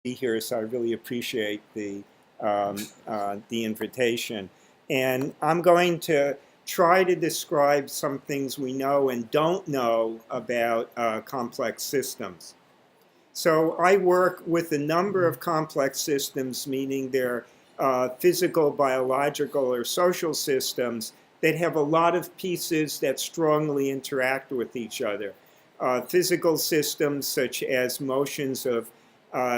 be here, so I really appreciate the invitation. And I'm going to try to describe some things we know and don't know about complex systems. So I work with a number of complex systems, meaning they're physical, biological, or social systems that have a lot of pieces that strongly interact with each other. Physical systems such as motions of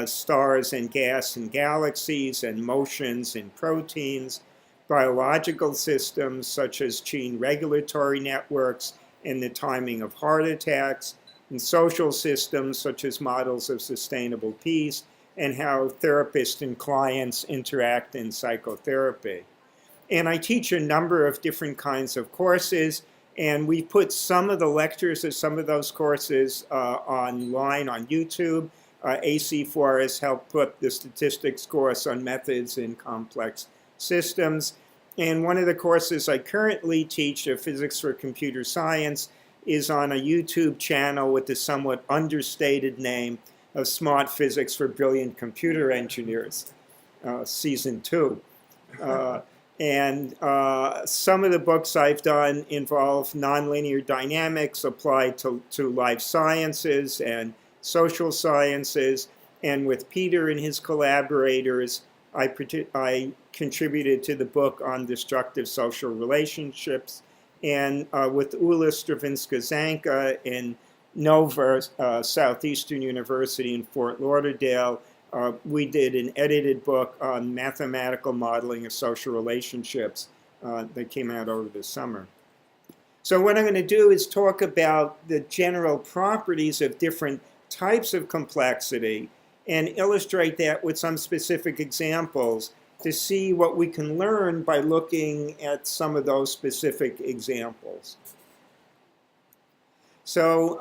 stars and gas and galaxies and motions in proteins, biological systems such as gene regulatory networks and the timing of heart attacks, and social systems such as models of sustainable peace and how therapists and clients interact in psychotherapy. And I teach a number of different kinds of courses, and we put some of the lectures of some of those courses online on YouTube. AC4 has helped put the statistics course on methods in complex systems. And one of the courses I currently teach, Physics for Computer Science, is on a YouTube channel with the somewhat understated name of Smart Physics for Brilliant Computer Engineers, Season 2. And some of the books I've done involve nonlinear dynamics applied to life sciences and social sciences. And with Peter and his collaborators, I contributed to the book on destructive social relationships. And with Ula Stravinska-Zanka in Nova Southeastern University in Fort Lauderdale, we did an edited book on mathematical modeling of social relationships that came out over the summer. So what I'm going to do is talk about the general properties of different types of complexity and illustrate that with some specific examples to see what we can learn by looking at some of those specific examples. So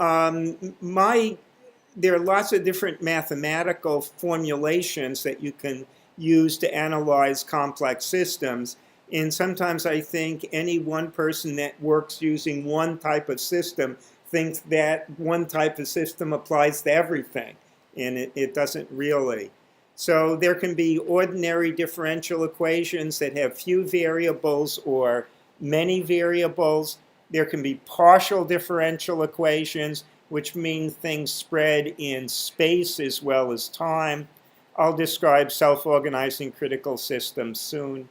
there are lots of different mathematical formulations that you can use to analyze complex systems. And sometimes I think any one person that works using one type of system thinks that one type of system applies to everything. And it doesn't really. So there can be ordinary differential equations that have few variables or many variables. There can be partial differential equations, which mean things spread in space as well as time. I'll describe self-organizing critical systems soon.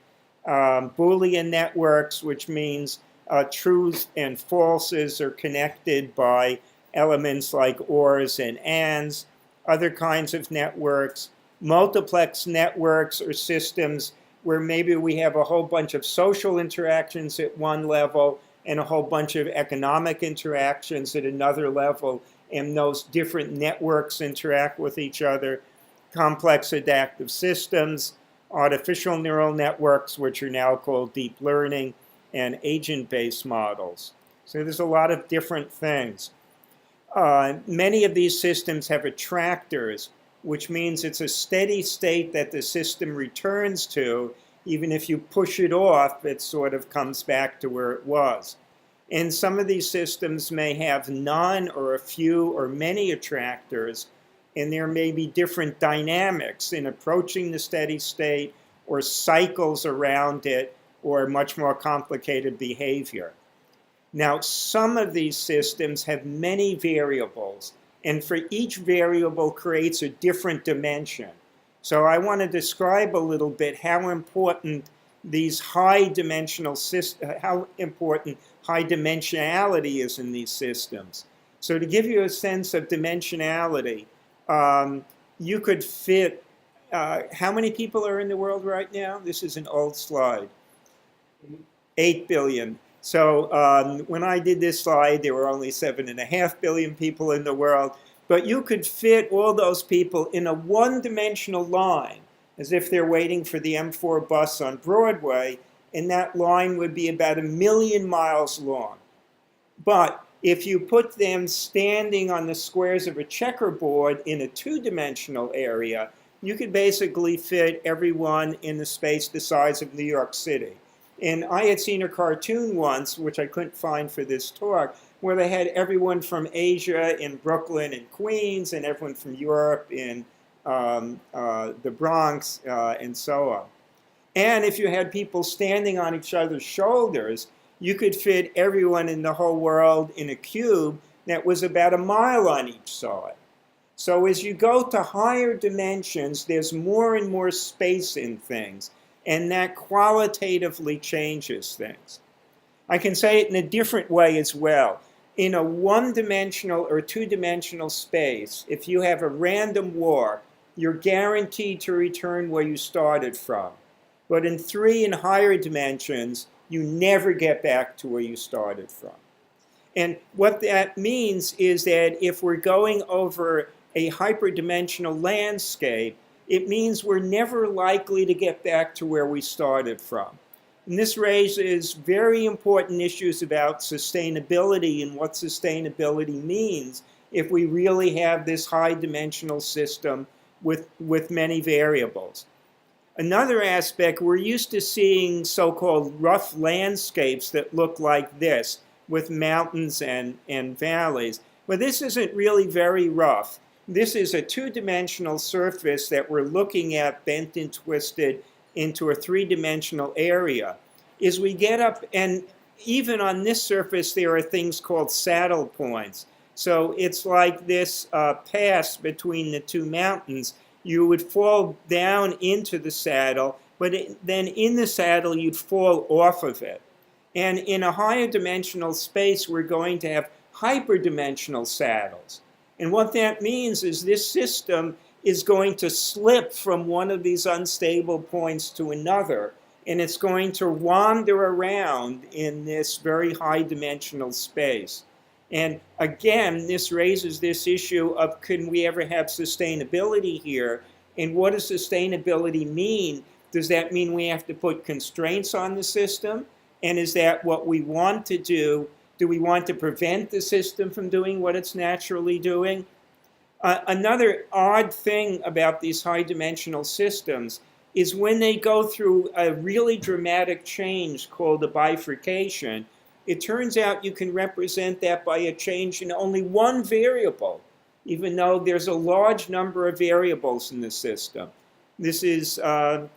Boolean networks, which means truths and falses are connected by elements like ors and ands. Other kinds of networks, multiplex networks or systems where maybe we have a whole bunch of social interactions at one level and a whole bunch of economic interactions at another level, and those different networks interact with each other. Complex adaptive systems, artificial neural networks, which are now called deep learning, and agent-based models. So there's a lot of different things. Many of these systems have attractors, which means it's a steady state that the system returns to. Even if you push it off, it sort of comes back to where it was. And some of these systems may have none or a few or many attractors, and there may be different dynamics in approaching the steady state or cycles around it or much more complicated behavior. Now, some of these systems have many variables, and for each variable creates a different dimension. So I want to describe a little bit how important these high-dimensional systems, how important high dimensionality is in these systems. So to give you a sense of dimensionality, you could fit, how many people are in the world right now? This is an old slide. 8 billion. So when I did this slide, there were only 7.5 billion people in the world. But you could fit all those people in a one-dimensional line, as if they're waiting for the M4 bus on Broadway, and that line would be about 1 million miles long. But if you put them standing on the squares of a checkerboard in a two-dimensional area, you could basically fit everyone in the space the size of New York City. And I had seen a cartoon once, which I couldn't find for this talk, where they had everyone from Asia in Brooklyn and Queens, and everyone from Europe in the Bronx, and so on. And if you had people standing on each other's shoulders, you could fit everyone in the whole world in a cube that was about a mile on each side. So as you go to higher dimensions, there's more and more space in things, and that qualitatively changes things. I can say it in a different way as well. In a one-dimensional or two-dimensional space, if you have a random walk, you're guaranteed to return where you started from. But in three and higher dimensions, you never get back to where you started from. And what that means is that if we're going over a hyperdimensional landscape, it means we're never likely to get back to where we started from. And this raises very important issues about sustainability and what sustainability means if we really have this high dimensional system with many variables. Another aspect, we're used to seeing so-called rough landscapes that look like this, with mountains and valleys. But this isn't really very rough. This is a two-dimensional surface that we're looking at bent and twisted into a three-dimensional area. As we get up, and even on this surface, there are things called saddle points. So it's like this pass between the two mountains. You would fall down into the saddle, but then in the saddle, you'd fall off of it. And in a higher dimensional space, we're going to have hyperdimensional saddles. And what that means is this system is going to slip from one of these unstable points to another, and it's going to wander around in this very high dimensional space. And again, this raises this issue of, can we ever have sustainability here? And what does sustainability mean? Does that mean we have to put constraints on the system? And is that what we want to do? Do we want to prevent the system from doing what it's naturally doing? Another odd thing about these high-dimensional systems is when they go through a really dramatic change called a bifurcation, it turns out you can represent that by a change in only one variable, even though there's a large number of variables in the system. This is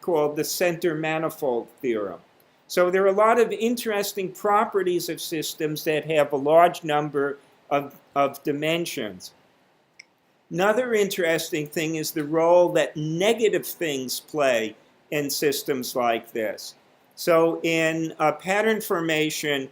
called the center manifold theorem. So there are a lot of interesting properties of systems that have a large number of dimensions. Another interesting thing is the role that negative things play in systems like this. So in pattern formation,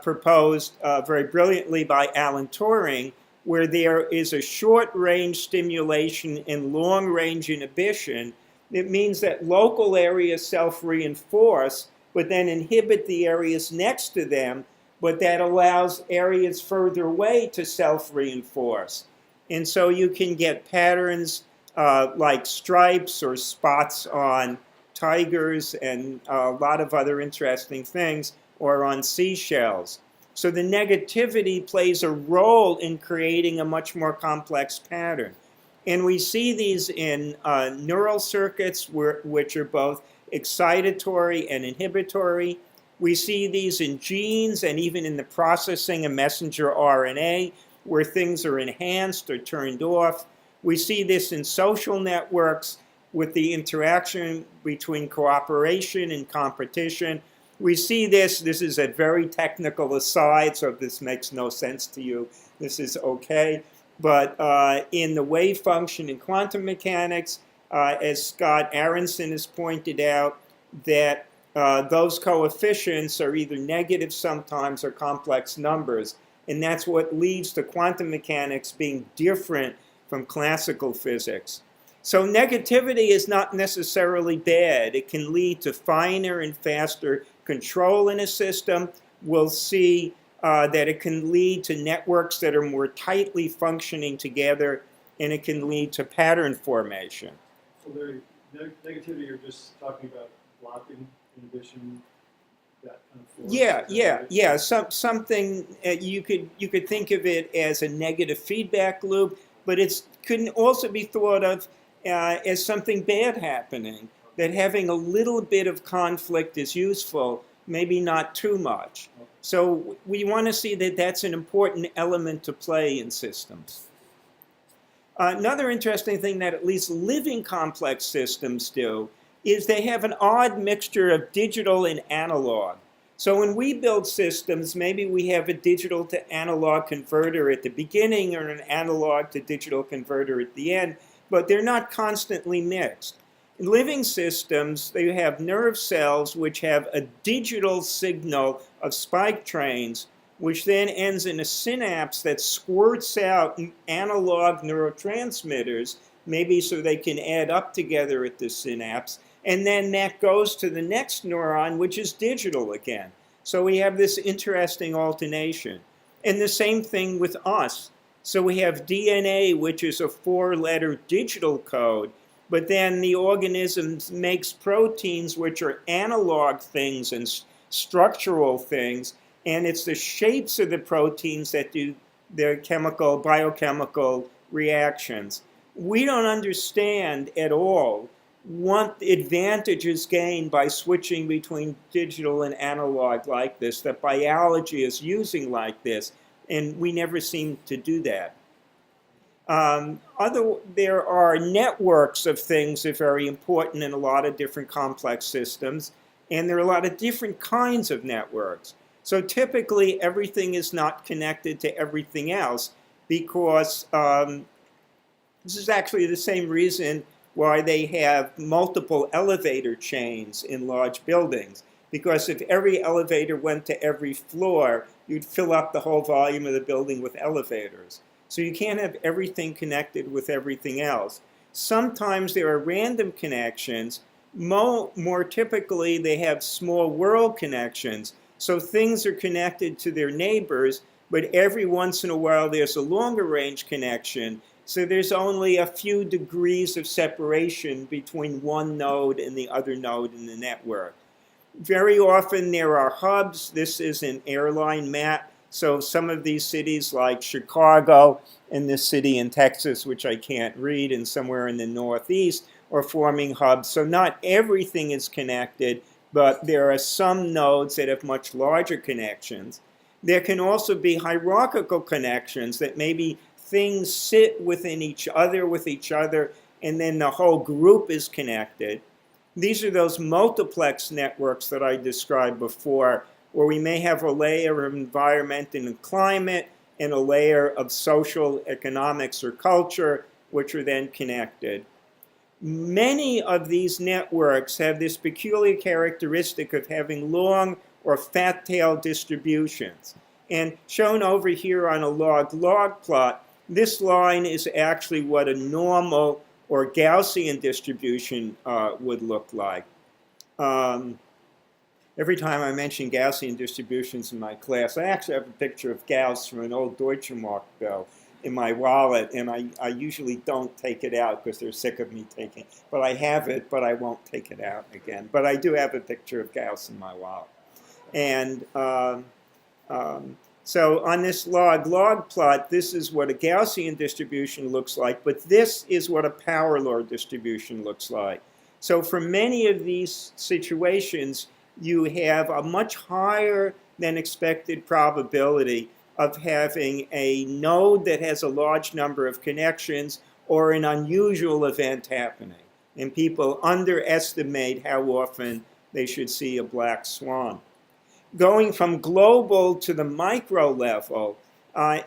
proposed very brilliantly by Alan Turing, where there is a short-range stimulation and long-range inhibition, it means that local areas self-reinforce, but then inhibit the areas next to them, but that allows areas further away to self-reinforce. And so you can get patterns like stripes or spots on tigers and a lot of other interesting things, or on seashells. So the negativity plays a role in creating a much more complex pattern. And we see these in neural circuits, which are both excitatory and inhibitory. We see these in genes and even in the processing of messenger RNA, where things are enhanced or turned off. We see this in social networks with the interaction between cooperation and competition. We see this is a very technical aside, so if this makes no sense to you, this is okay. But in the wave function in quantum mechanics, as Scott Aronson has pointed out, that those coefficients are either negative sometimes or complex numbers. And that's what leads to quantum mechanics being different from classical physics. So negativity is not necessarily bad. It can lead to finer and faster control in a system. We'll see that it can lead to networks that are more tightly functioning together, and it can lead to pattern formation. So negativity, you're just talking about blocking, inhibition, that kind of force? Yeah. Something you could think of it as a negative feedback loop, but it could also be thought of as something bad happening, that having a little bit of conflict is useful, maybe not too much. So we want to see that that's an important element to play in systems. Another interesting thing that at least living complex systems do is they have an odd mixture of digital and analog. So when we build systems, maybe we have a digital to analog converter at the beginning or an analog to digital converter at the end, but they're not constantly mixed. In living systems, they have nerve cells which have a digital signal of spike trains, which then ends in a synapse that squirts out analog neurotransmitters, maybe so they can add up together at the synapse, and then that goes to the next neuron, which is digital again. So we have this interesting alternation. And the same thing with us. So we have DNA, which is a 4-letter digital code, but then the organism makes proteins which are analog things and structural things, and it's the shapes of the proteins that do their biochemical reactions. We don't understand at all what advantage is gained by switching between digital and analog like this, that biology is using like this, and we never seem to do that. There are networks of things that are very important in a lot of different complex systems, and there are a lot of different kinds of networks. So typically, everything is not connected to everything else because this is actually the same reason why they have multiple elevator chains in large buildings. Because if every elevator went to every floor, you'd fill up the whole volume of the building with elevators. So you can't have everything connected with everything else. Sometimes there are random connections. More typically, they have small world connections. So things are connected to their neighbors, but every once in a while there's a longer range connection. So there's only a few degrees of separation between one node and the other node in the network. Very often there are hubs. This is an airline map. So some of these cities like Chicago and this city in Texas, which I can't read, and somewhere in the Northeast are forming hubs. So not everything is connected, but there are some nodes that have much larger connections. There can also be hierarchical connections that maybe things sit within each other, and then the whole group is connected. These are those multiplex networks that I described before, where we may have a layer of environment and climate and a layer of social, economics, or culture, which are then connected. Many of these networks have this peculiar characteristic of having long or fat-tailed distributions. And shown over here on a log-log plot, this line is actually what a normal or Gaussian distribution would look like. Every time I mention Gaussian distributions in my class, I actually have a picture of Gauss from an old Deutsche Mark bill in my wallet, and I usually don't take it out because they're sick of me taking it. But I have it, but I won't take it out again. But I do have a picture of Gauss in my wallet. And so on this log-log plot, this is what a Gaussian distribution looks like, but this is what a power law distribution looks like. So for many of these situations, you have a much higher than expected probability of having a node that has a large number of connections or an unusual event happening. And people underestimate how often they should see a black swan. Going from global to the micro level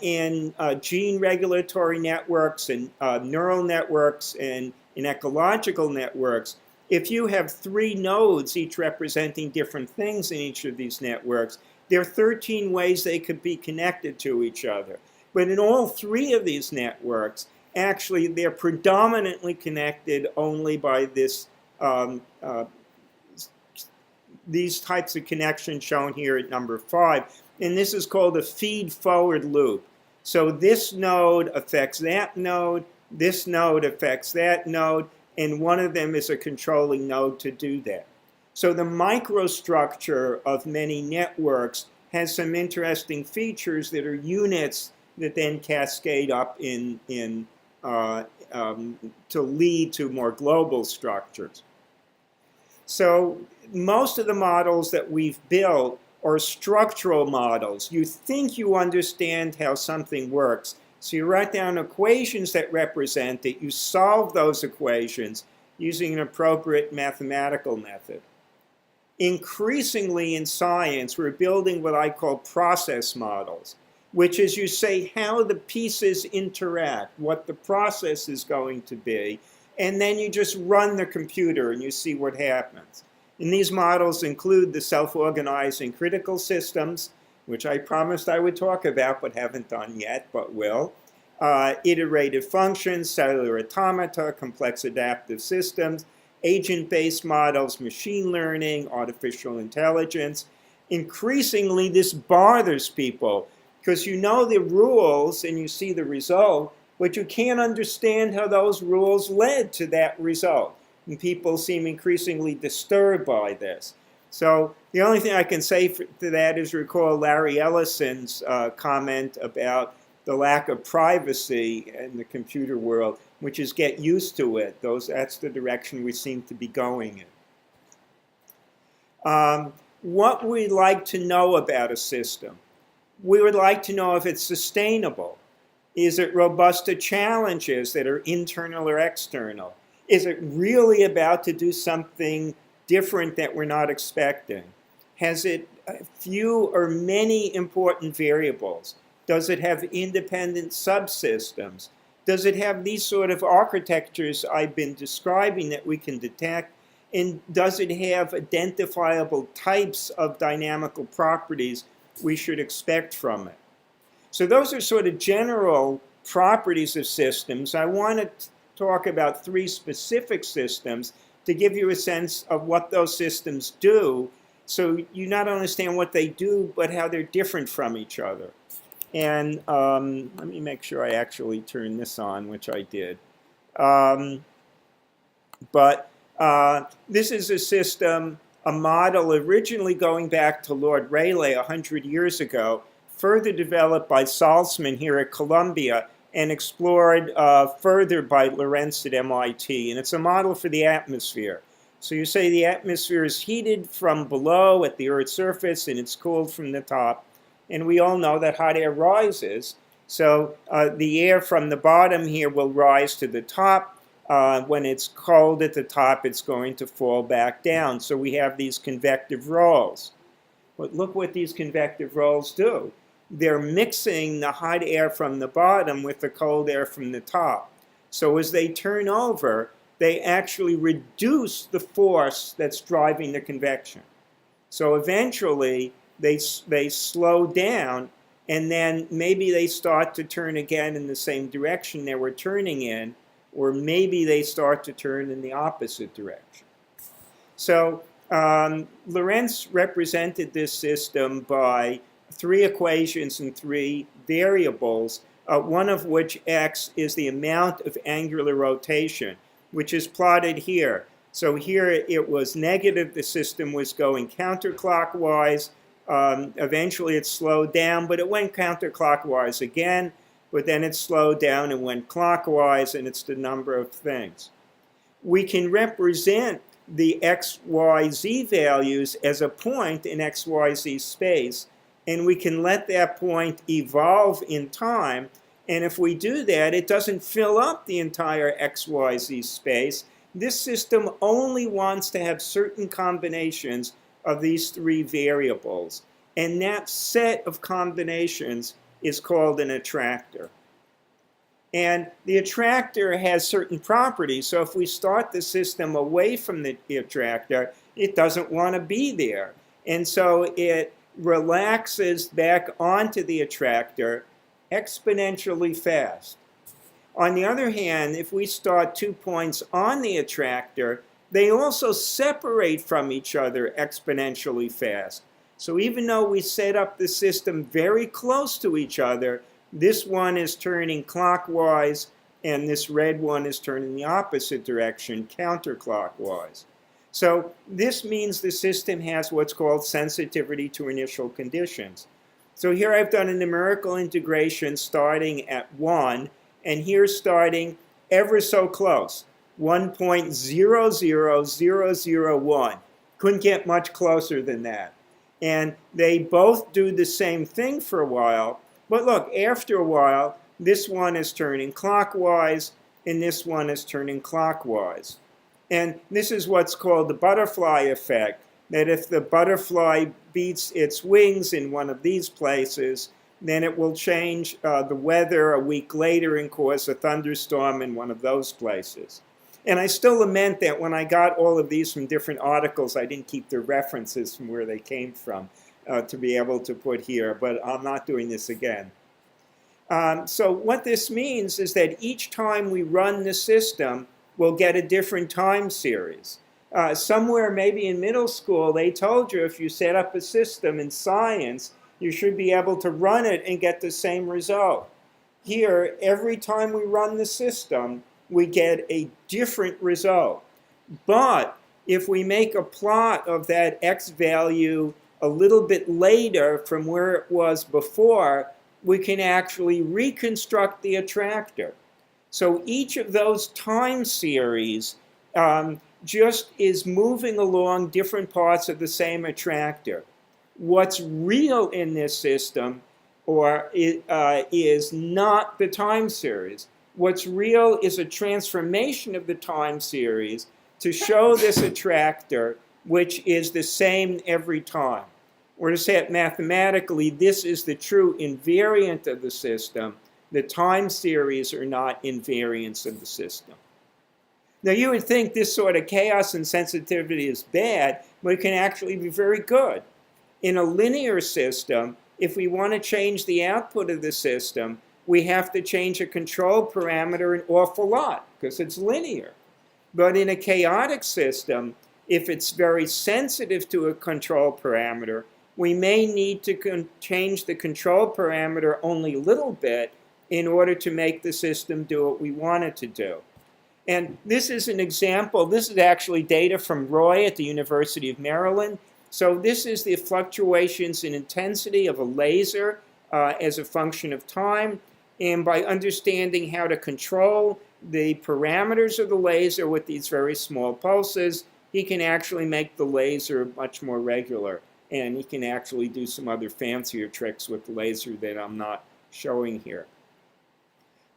in gene regulatory networks and neural networks and in ecological networks, if you have 3 nodes, each representing different things in each of these networks, there are 13 ways they could be connected to each other. But in all 3 of these networks, actually, they're predominantly connected only by this these types of connections shown here at number 5. And this is called a feed-forward loop. So this node affects that node, this node affects that node, and one of them is a controlling node to do that. So the microstructure of many networks has some interesting features that are units that then cascade up to lead to more global structures. So most of the models that we've built are structural models. You think you understand how something works, So you write down equations that represent it. You solve those equations using an appropriate mathematical method. Increasingly in science, we're building what I call process models, which is you say how the pieces interact, what the process is going to be, and then you just run the computer and you see what happens. And these models include the self-organizing critical systems, which I promised I would talk about but haven't done yet, but will. Iterative functions, cellular automata, complex adaptive systems, agent-based models, machine learning, artificial intelligence. Increasingly, this bothers people because you know the rules and you see the result, but you can't understand how those rules led to that result. And people seem increasingly disturbed by this. So the only thing I can say to that is recall Larry Ellison's comment about the lack of privacy in the computer world, which is get used to it. That's the direction we seem to be going in. What we'd like to know about a system. We would like to know if it's sustainable. Is it robust to challenges that are internal or external? Is it really about to do something different that we're not expecting? Has it few or many important variables? Does it have independent subsystems? Does it have these sort of architectures I've been describing that we can detect? And does it have identifiable types of dynamical properties we should expect from it? So those are sort of general properties of systems. I want to talk about 3 specific systems to give you a sense of what those systems do, so you not only understand what they do, but how they're different from each other. And let me make sure I actually turn this on, which I did. This is a system, a model originally going back to Lord Rayleigh 100 years ago, further developed by Salzman here at Columbia, and explored further by Lorentz at MIT. And it's a model for the atmosphere. So you say the atmosphere is heated from below at the Earth's surface, and it's cooled from the top. And we all know that hot air rises. So the air from the bottom here will rise to the top. When it's cold at the top, it's going to fall back down. So we have these convective rolls. But look what these convective rolls do. They're mixing the hot air from the bottom with the cold air from the top. So as they turn over, they actually reduce the force that's driving the convection. So eventually, they slow down, and then maybe they start to turn again in the same direction they were turning in, or maybe they start to turn in the opposite direction. So Lorentz represented this system by 3 equations and 3 variables, one of which x is the amount of angular rotation, which is plotted here. So here it was negative, the system was going counterclockwise. Eventually it slowed down, but it went counterclockwise again, but then it slowed down and went clockwise, and it's the number of things. We can represent the x, y, z values as a point in x, y, z space, and we can let that point evolve in time. And if we do that, it doesn't fill up the entire x, y, z space. This system only wants to have certain combinations of these 3 variables. And that set of combinations is called an attractor. And the attractor has certain properties. So if we start the system away from the attractor, it doesn't want to be there. And so it relaxes back onto the attractor exponentially fast. On the other hand, if we start 2 points on the attractor, they also separate from each other exponentially fast. So even though we set up the system very close to each other, this one is turning clockwise and this red one is turning the opposite direction, counterclockwise. So this means the system has what's called sensitivity to initial conditions. So here I've done a numerical integration starting at 1, and here starting ever so close, 1.00001. Couldn't get much closer than that. And they both do the same thing for a while. But look, after a while, This one is turning clockwise, and this one is turning clockwise. And this is what's called the butterfly effect, that if the butterfly beats its wings in one of these places, then it will change the weather a week later and cause a thunderstorm in one of those places. And I still lament that when I got all of these from different articles, I didn't keep the references from where they came from to be able to put here, but I'm not doing this again. So what this means is that each time we run the system, we'll get a different time series. Somewhere maybe in middle school, they told you if you set up a system in science, you should be able to run it and get the same result. Here, every time we run the system, we get a different result. But if we make a plot of that x value a little bit later from where it was before, we can actually reconstruct the attractor. So each of those time series just is moving along different parts of the same attractor. What's real in this system is not the time series. What's real is a transformation of the time series to show this attractor, which is the same every time. Or to say it mathematically, this is the true invariant of the system. The time series are not invariants of the system. Now, you would think this sort of chaos and sensitivity is bad, but it can actually be very good. In a linear system, if we want to change the output of the system, we have to change a control parameter an awful lot because it's linear. But in a chaotic system, if it's very sensitive to a control parameter, we may need to change the control parameter only a little bit in order to make the system do what we want it to do. And this is an example. This is actually data from Roy at the University of Maryland. So this is the fluctuations in intensity of a laser as a function of time. And by understanding how to control the parameters of the laser with these very small pulses, he can actually make the laser much more regular. And he can actually do some other fancier tricks with the laser that I'm not showing here.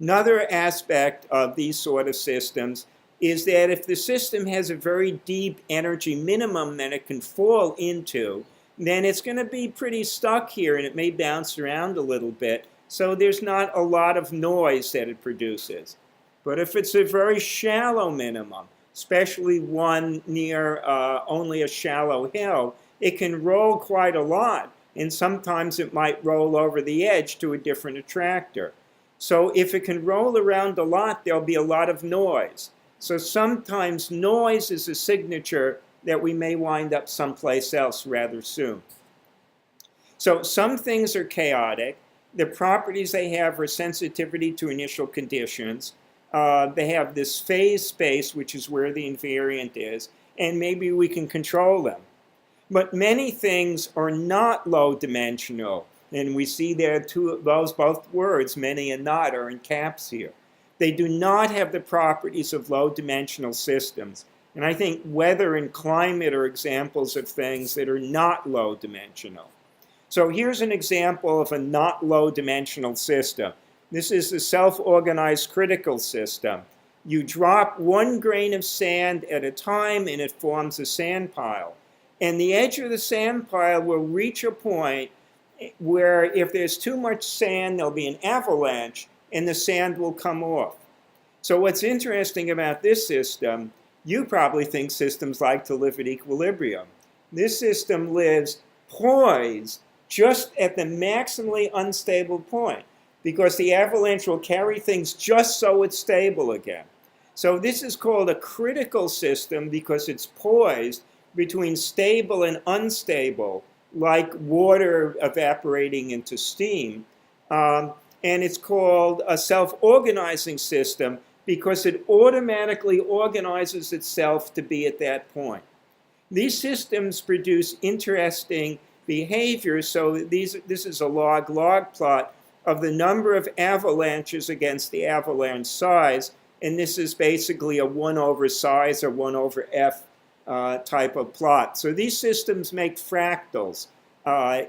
Another aspect of these sort of systems is that if the system has a very deep energy minimum that it can fall into, then it's going to be pretty stuck here and it may bounce around a little bit. So there's not a lot of noise that it produces. But if it's a very shallow minimum, especially one near only a shallow hill, it can roll quite a lot. And sometimes it might roll over the edge to a different attractor. So if it can roll around a lot, there'll be a lot of noise. So sometimes noise is a signature that we may wind up someplace else rather soon. So some things are chaotic. The properties they have are sensitivity to initial conditions. They have this phase space, which is where the invariant is, and maybe we can control them. But many things are not low dimensional. And we see there both words, many and not, are in caps here. They do not have the properties of low-dimensional systems. And I think weather and climate are examples of things that are not low-dimensional. So here's an example of a not low-dimensional system. This is the self-organized critical system. You drop one grain of sand at a time, and it forms a sand pile. And the edge of the sand pile will reach a point where if there's too much sand, there'll be an avalanche, and the sand will come off. So what's interesting about this system, you probably think systems like to live at equilibrium. This system lives poised just at the maximally unstable point because the avalanche will carry things just so it's stable again. So this is called a critical system because it's poised between stable and unstable, like water evaporating into steam. And it's called a self-organizing system because it automatically organizes itself to be at that point. These systems produce interesting behavior. So this is a log-log plot of the number of avalanches against the avalanche size. And this is basically a 1 over size or 1 over f type of plot. So these systems make fractals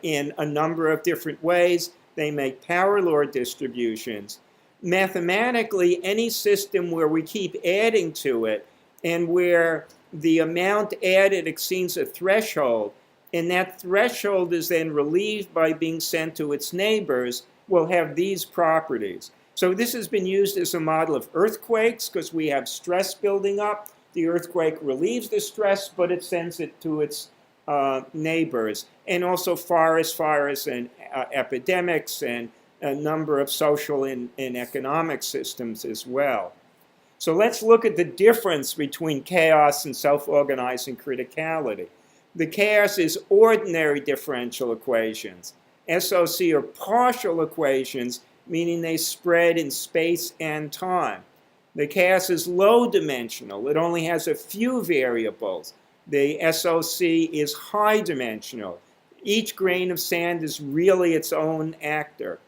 in a number of different ways. They make power law distributions. Mathematically, any system where we keep adding to it and where the amount added exceeds a threshold, and that threshold is then relieved by being sent to its neighbors, will have these properties. So this has been used as a model of earthquakes because we have stress building up. The earthquake relieves the stress, but it sends it to its neighbors. And also forest fires and epidemics and a number of social and economic systems as well. So let's look at the difference between chaos and self-organizing criticality. The chaos is ordinary differential equations. SOC are partial equations, meaning they spread in space and time. The chaos is low dimensional. It only has a few variables. The SOC is high dimensional. Each grain of sand is really its own actor.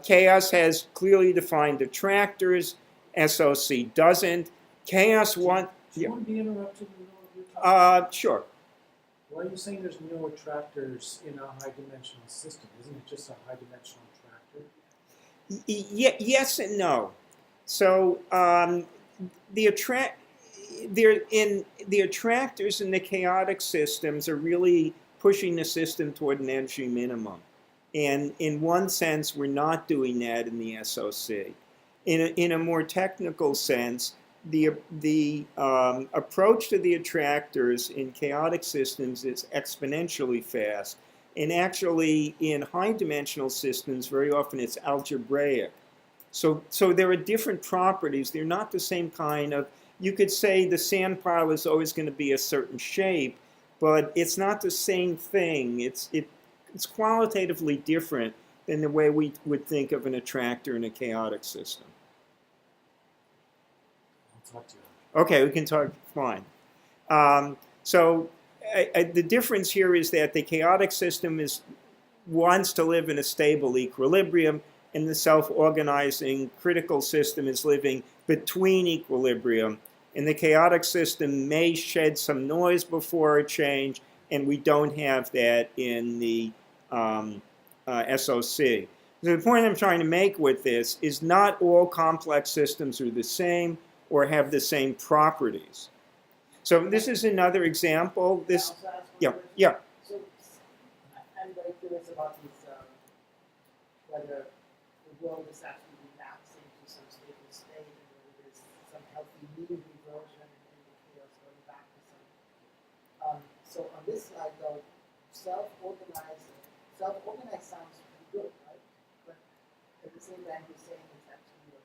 Chaos has clearly defined attractors. SOC doesn't. Chaos want. Do you want to be interrupted in the middle of your talk? Sure. Why are you saying there's no attractors in a high-dimensional system? Isn't it just a high-dimensional attractor? Yes and no. So the attractors in the chaotic systems are really pushing the system toward an energy minimum. And in one sense, we're not doing that in the SOC. In a more technical sense, the approach to the attractors in chaotic systems is exponentially fast. And actually, in high-dimensional systems, very often it's algebraic. So there are different properties. They're not the same kind of, you could say the sand pile is always going to be a certain shape, but it's not the same thing. It's qualitatively different than the way we would think of an attractor in a chaotic system. I'll talk to you. Okay, we can talk, fine. The difference here is that the chaotic system wants to live in a stable equilibrium, and the self-organizing critical system is living between equilibrium. And the chaotic system may shed some noise before a change, and we don't have that in the SOC. The point I'm trying to make with this is not all complex systems are the same or have the same properties. So this is another example. This, yeah. So I'm very curious about this, whether the world is actually relapsing to some stable state, and whether there's some healthy mean reversion and the chaos going back to some. So on this slide, though, self-organized sounds pretty good, right? But at the same time, you're saying it's actually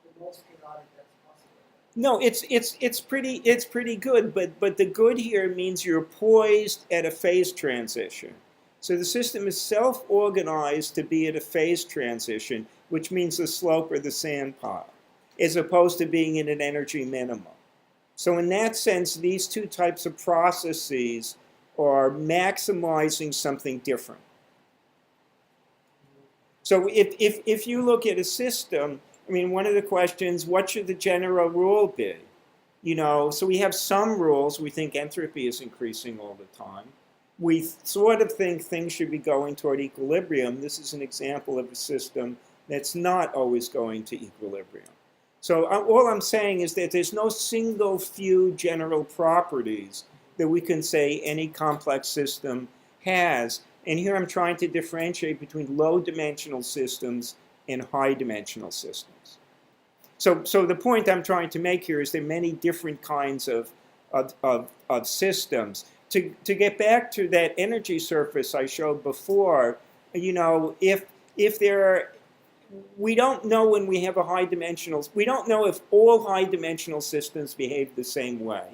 the most chaotic that's possible. No, it's pretty good, but the good here means you're poised at a phase transition. So the system is self-organized to be at a phase transition, which means the slope or the sand pile, as opposed to being in an energy minimum. So in that sense, these two types of processes are maximizing something different. So if you look at a system, I mean, one of the questions, what should the general rule be? You know, so we have some rules. We think entropy is increasing all the time. We sort of think things should be going toward equilibrium. This is an example of a system that's not always going to equilibrium. So all I'm saying is that there's no single few general properties that we can say any complex system has. And here I'm trying to differentiate between low-dimensional systems and high-dimensional systems. So the point I'm trying to make here is there are many different kinds of systems. To get back to that energy surface I showed before, you know, if there are, we don't know when we have a high-dimensional, we don't know if all high-dimensional systems behave the same way.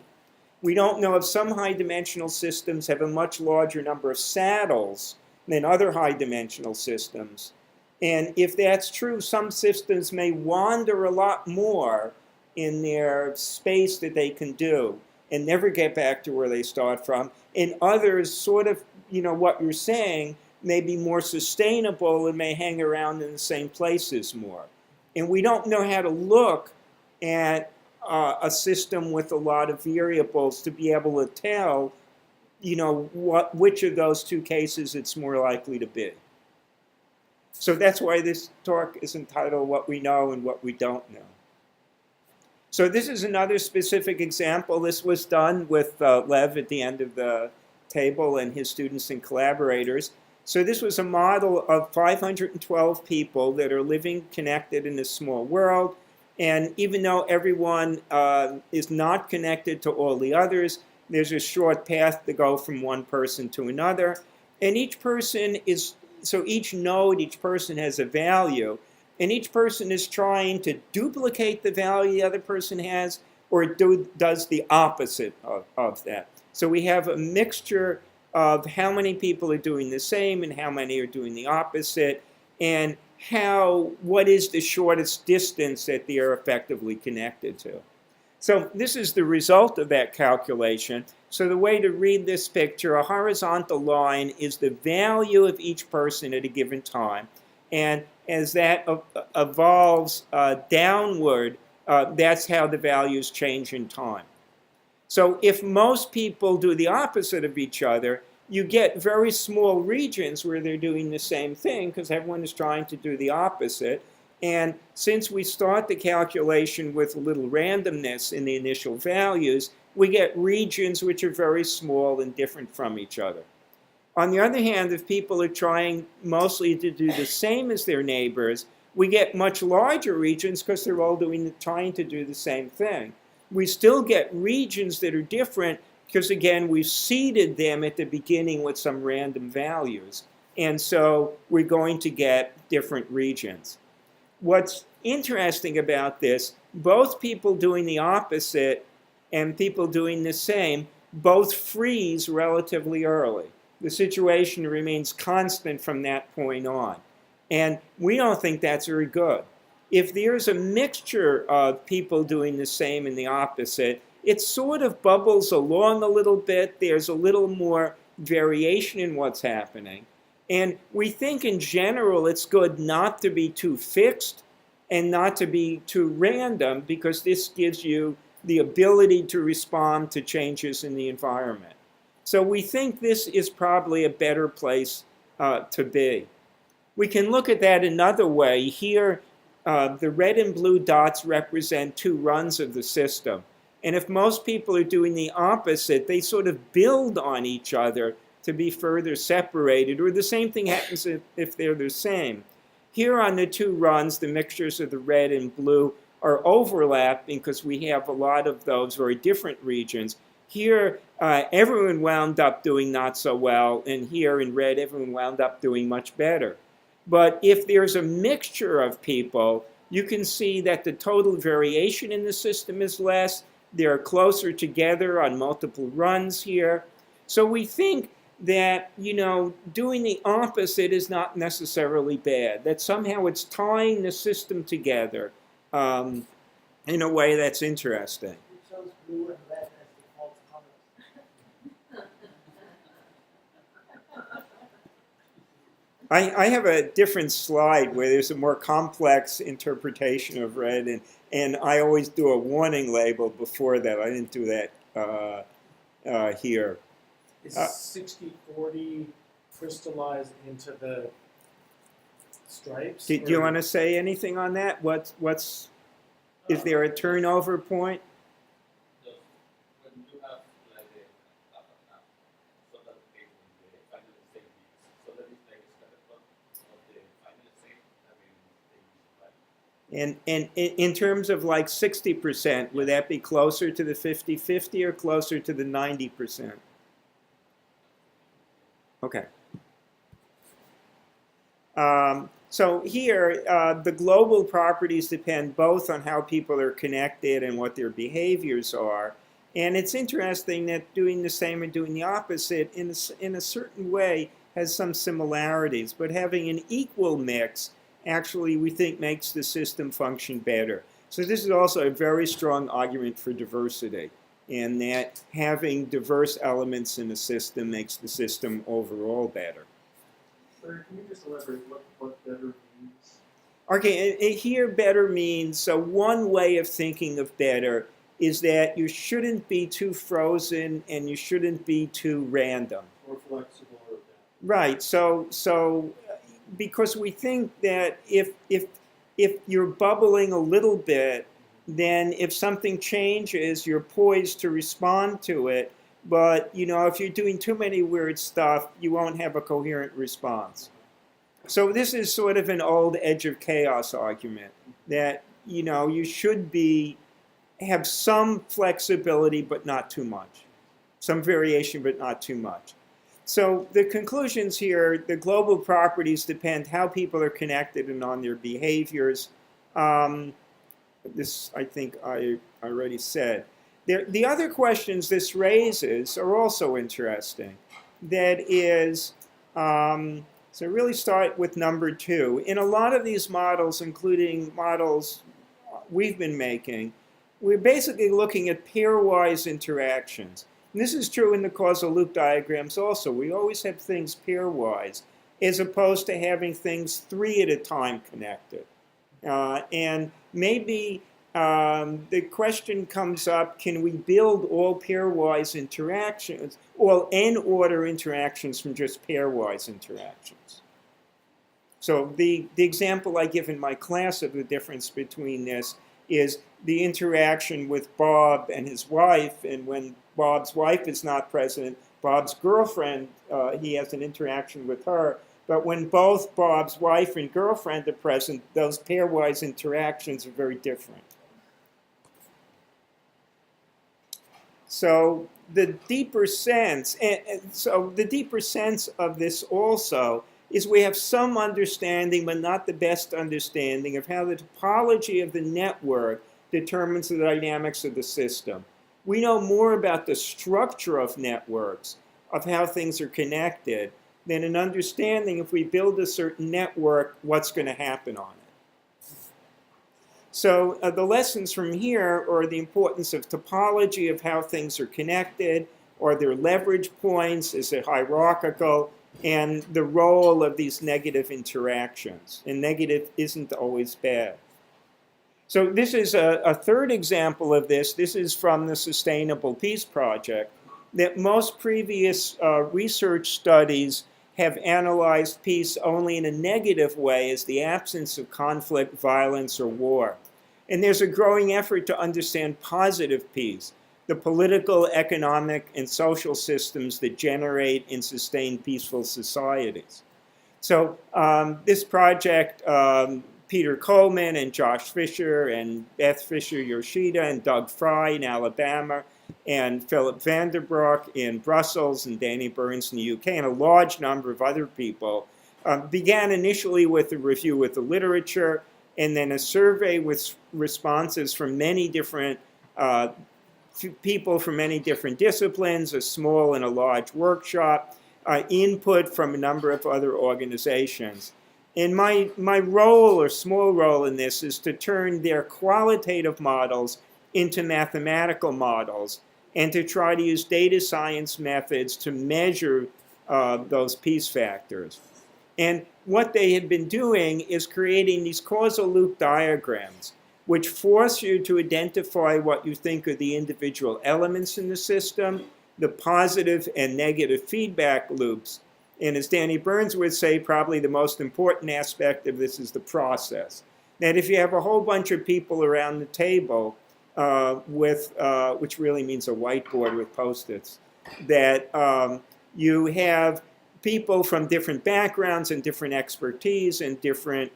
We don't know if some high-dimensional systems have a much larger number of saddles than other high-dimensional systems. And if that's true, some systems may wander a lot more in their space that they can do and never get back to where they start from. And others, sort of, you know, what you're saying, may be more sustainable and may hang around in the same places more. And we don't know how to look at a system with a lot of variables to be able to tell, you know, which of those two cases it's more likely to be. So that's why this talk is entitled What We Know and What We Don't Know. So this is another specific example. This was done with Lev at the end of the table and his students and collaborators. So this was a model of 512 people that are living connected in a small world. And even though everyone is not connected to all the others, there's a short path to go from one person to another. And each person is, so each node, each person has a value. And each person is trying to duplicate the value the other person has, or does the opposite of that. So we have a mixture of how many people are doing the same and how many are doing the opposite, and what is the shortest distance that they are effectively connected to. So this is the result of that calculation. So the way to read this picture, a horizontal line is the value of each person at a given time. And as that evolves downward, that's how the values change in time. So if most people do the opposite of each other, you get very small regions where they're doing the same thing because everyone is trying to do the opposite. And since we start the calculation with a little randomness in the initial values, we get regions which are very small and different from each other. On the other hand, if people are trying mostly to do the same as their neighbors, we get much larger regions because they're all trying to do the same thing. We still get regions that are different because, again, we've seeded them at the beginning with some random values. And so we're going to get different regions. What's interesting about this, both people doing the opposite and people doing the same both freeze relatively early. The situation remains constant from that point on. And we don't think that's very good. If there's a mixture of people doing the same and the opposite, it sort of bubbles along a little bit. There's a little more variation in what's happening. And we think in general it's good not to be too fixed and not to be too random because this gives you the ability to respond to changes in the environment. So we think this is probably a better place to be. We can look at that another way. Here, the red and blue dots represent two runs of the system. And if most people are doing the opposite, they sort of build on each other to be further separated, or the same thing happens if they're the same. Here on the two runs, the mixtures of the red and blue are overlapping because we have a lot of those very different regions. Here, everyone wound up doing not so well, and here in red, everyone wound up doing much better. But if there's a mixture of people, you can see that the total variation in the system is less. They're closer together on multiple runs here. So we think that, doing the opposite is not necessarily bad, that somehow it's tying the system together in a way that's interesting. You chose blue and red as default colors. I have a different slide where there's a more complex interpretation of red, and I always do a warning label before that. I didn't do that here. Is 60-40 crystallized into the stripes? Do you want to say anything on that? Is there a turnover point? When you have like a so that they finally say so that it's like a skeleton of the final state, I mean, they use, right? And in terms of like 60%, would that be closer to the 50-50 or closer to the 90%? Okay. So here, the global properties depend both on how people are connected and what their behaviors are. And it's interesting that doing the same and doing the opposite in a certain way has some similarities. But having an equal mix actually, we think, makes the system function better. So this is also a very strong argument for diversity, in that having diverse elements in the system makes the system overall better. Larry, can you just elaborate what better means? Okay, here better means, so one way of thinking of better is that you shouldn't be too frozen and you shouldn't be too random. Or flexible or adaptive? Right, so because we think that if you're bubbling a little bit, then if something changes, you're poised to respond to it. But if you're doing too many weird stuff, you won't have a coherent response. So this is sort of an old edge of chaos argument that you should have some flexibility, but not too much. Some variation, but not too much. So the conclusions here, the global properties depend how people are connected and on their behaviors. This, I think, I already said. The other questions this raises are also interesting. That is, so really start with number 2. In a lot of these models, including models we've been making, we're basically looking at pairwise interactions. And this is true in the causal loop diagrams also. We always have things pairwise, as opposed to having things 3 at a time connected. And maybe the question comes up, can we build all pairwise interactions, all n-order interactions from just pairwise interactions? So the example I give in my class of the difference between this is the interaction with Bob and his wife, and when Bob's wife is not present, Bob's girlfriend, he has an interaction with her. But when both Bob's wife and girlfriend are present, those pairwise interactions are very different. So the deeper sense, of this also is we have some understanding, but not the best understanding, of how the topology of the network determines the dynamics of the system. We know more about the structure of networks, of how things are connected, than an understanding, if we build a certain network, what's going to happen on it. So the lessons from here are the importance of topology, of how things are connected, are there leverage points, is it hierarchical, and the role of these negative interactions. And negative isn't always bad. So this is a third example of this. This is from the Sustainable Peace Project, that most previous research studies have analyzed peace only in a negative way, as the absence of conflict, violence, or war. And there's a growing effort to understand positive peace, the political, economic, and social systems that generate and sustain peaceful societies. So this project, Peter Coleman and Josh Fisher and Beth Fisher-Yoshida and Doug Fry in Alabama and Philip Vanderbroek in Brussels and Danny Burns in the UK and a large number of other people began initially with a review of the literature and then a survey with responses from many different people from many different disciplines, a small and a large workshop, input from a number of other organizations. And my role or small role in this is to turn their qualitative models into mathematical models and to try to use data science methods to measure those peace factors. And what they had been doing is creating these causal loop diagrams, which force you to identify what you think are the individual elements in the system, the positive and negative feedback loops. And as Danny Burns would say, probably the most important aspect of this is the process. That if you have a whole bunch of people around the table which really means a whiteboard with Post-its, that you have people from different backgrounds and different expertise and different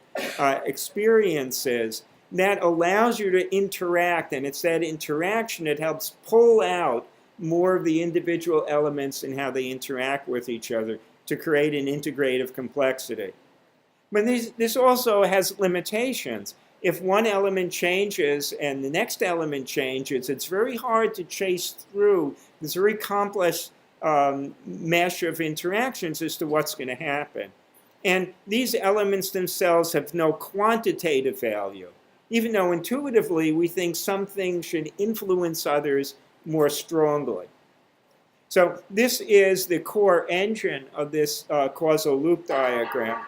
experiences, that allows you to interact, and it's that interaction that helps pull out more of the individual elements and how they interact with each other to create an integrative complexity. But this also has limitations. If one element changes and the next element changes, it's very hard to chase through this very complex mesh of interactions as to what's going to happen. And these elements themselves have no quantitative value, even though intuitively we think something should influence others more strongly. So this is the core engine of this causal loop diagram.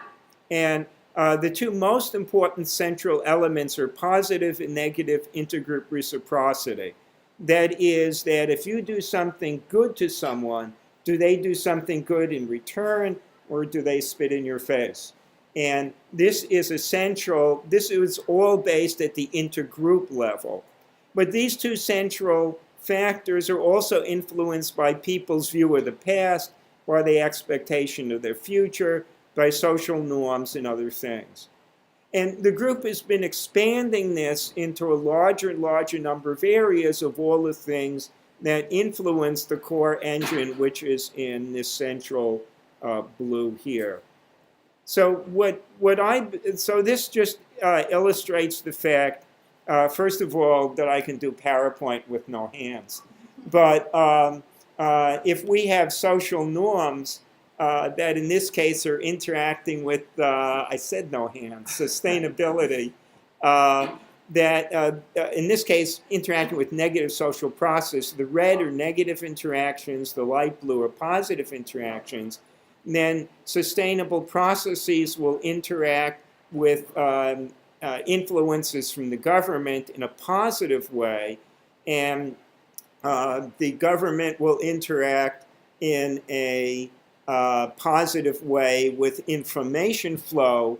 And the two most important central elements are positive and negative intergroup reciprocity. That is, that if you do something good to someone, do they do something good in return, or do they spit in your face? And this is essential. This is all based at the intergroup level. But these two central factors are also influenced by people's view of the past, by the expectation of their future, by social norms and other things. And the group has been expanding this into a larger and larger number of areas of all the things that influence the core engine, which is in this central blue here. So so this just illustrates the fact, first of all, that I can do PowerPoint with no hands. But if we have social norms that in this case are interacting with, I said no hands, sustainability, that in this case interacting with negative social process, the red are negative interactions, the light blue are positive interactions, then sustainable processes will interact with influences from the government in a positive way, and the government will interact in a positive way with information flow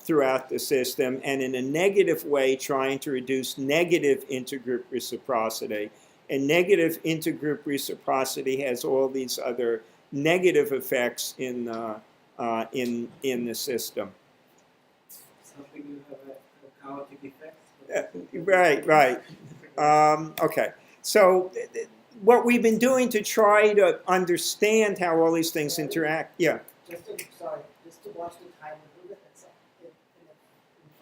throughout the system, and in a negative way trying to reduce negative intergroup reciprocity. And negative intergroup reciprocity has all these other negative effects in the system. Something you have a chaotic effect. Right. Okay. So what we've been doing to try to understand how all these things interact. Yeah. Just to watch the time a little bit, that's in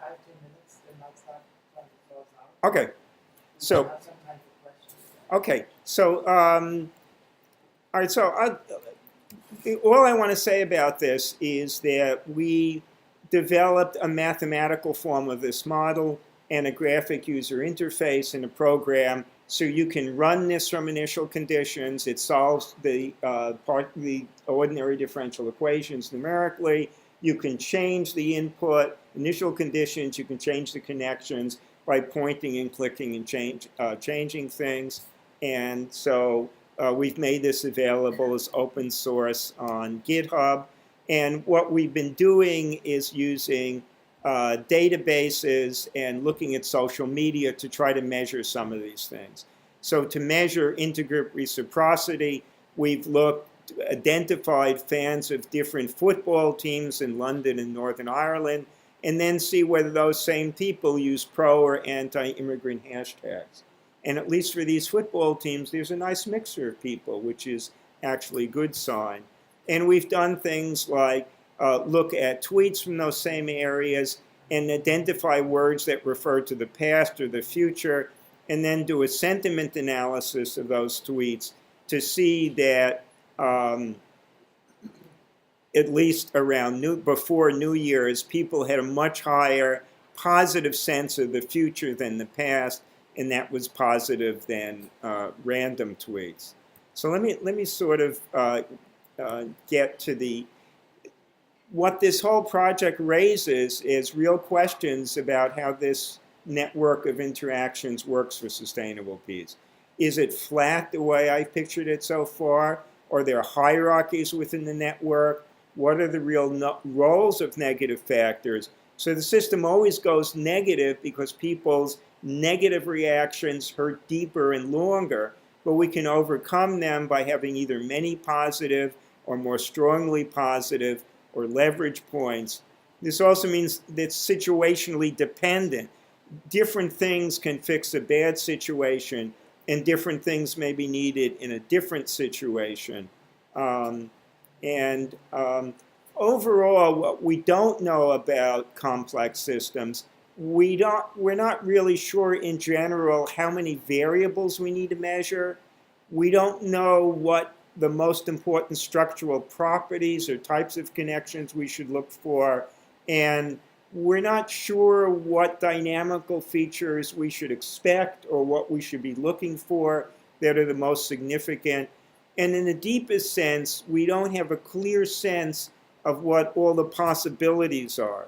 5-10 minutes, they might start trying to close out. Okay. So. We'll have some time for questions. Okay. So. All right. So all I want to say about this is that we developed a mathematical form of this model and a graphic user interface and a program, so you can run this from initial conditions. It solves the ordinary differential equations numerically. You can change the input, initial conditions. You can change the connections by pointing and clicking and changing things. And so we've made this available as open source on GitHub. And what we've been doing is using databases and looking at social media to try to measure some of these things. So to measure intergroup reciprocity, we've identified fans of different football teams in London and Northern Ireland, and then see whether those same people use pro or anti-immigrant hashtags. And at least for these football teams, there's a nice mixture of people, which is actually a good sign. And we've done things like look at tweets from those same areas and identify words that refer to the past or the future, and then do a sentiment analysis of those tweets to see that at least around before New Year's, people had a much higher positive sense of the future than the past, and that was positive than random tweets. So let me sort of get to what this whole project raises is real questions about how this network of interactions works for sustainable peace. Is it flat the way I've pictured it so far? Are there hierarchies within the network? What are the real roles of negative factors? So the system always goes negative because people's negative reactions hurt deeper and longer, but we can overcome them by having either many positive or more strongly positive or leverage points. This also means that it's situationally dependent. Different things can fix a bad situation, and different things may be needed in a different situation. Overall, what we don't know about complex systems, we're not really sure in general how many variables we need to measure. We don't know what the most important structural properties or types of connections we should look for, and we're not sure what dynamical features we should expect or what we should be looking for that are the most significant. And in the deepest sense, we don't have a clear sense of what all the possibilities are.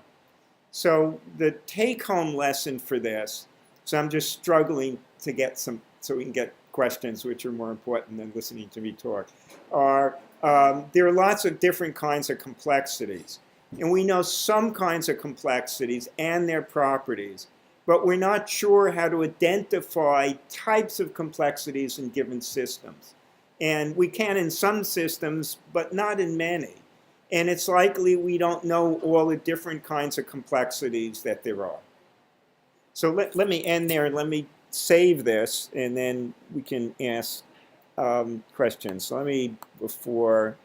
So the take-home lesson for this, so I'm just struggling to get some, so we can get questions which are more important than listening to me talk, are there are lots of different kinds of complexities. And we know some kinds of complexities and their properties, but we're not sure how to identify types of complexities in given systems. And we can in some systems, but not in many. And it's likely we don't know all the different kinds of complexities that there are. So let me end there and let me save this, and then we can ask questions. So let me, before